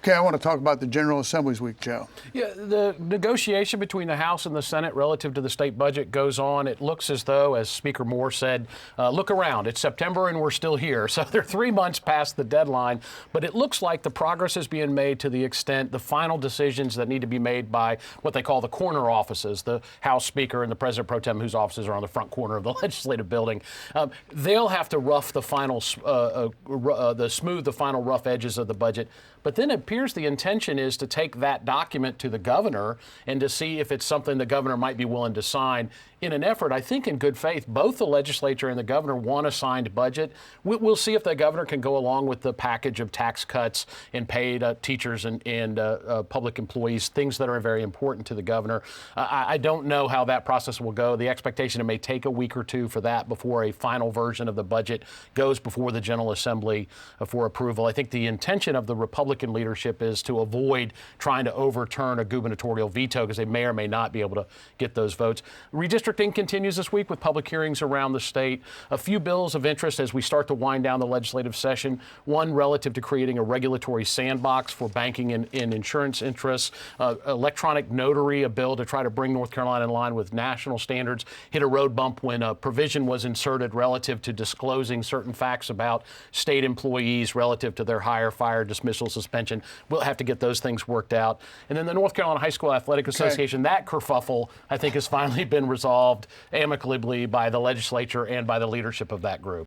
Okay, I want to talk about the General Assembly's week, Joe. Yeah, the negotiation between the House and the Senate relative to the state budget goes on. It looks as though, as Speaker Moore said, look around. It's September and we're still here. So they're 3 months past the deadline. But it looks like the progress is being made to the extent the final decisions that need to be made by what they call the corner offices, the House Speaker and the President Pro Tem, whose offices are on the front corner of the legislative building. They'll have to rough the final, smooth the final rough edges of the budget. But then it appears the intention is to take that document to the governor and to see if it's something the governor might be willing to sign in an effort, I think in good faith. Both the legislature and the governor want a signed budget. We'll see if the governor can go along with the package of tax cuts and paid teachers and public employees, things that are very important to the governor. I don't know how that process will go. The expectation it may take a week or two for that before a final version of the budget goes before the General Assembly for approval. I think the intention of the Republican leadership is to avoid trying to overturn a gubernatorial veto because they may or may not be able to get those votes. Redistricting continues this week with public hearings around the state. A few bills of interest as we start to wind down the legislative session. One relative to creating a regulatory sandbox for banking and insurance interests. Electronic notary, a bill to try to bring North Carolina in line with national standards, hit a road bump when a provision was inserted relative to disclosing certain facts about state employees relative to their hire, fire, dismissal, suspension. We'll have to get those things worked out. And then the North Carolina High School Athletic Association, that kerfuffle, I think, has finally been resolved amicably by the legislature and by the leadership of that group.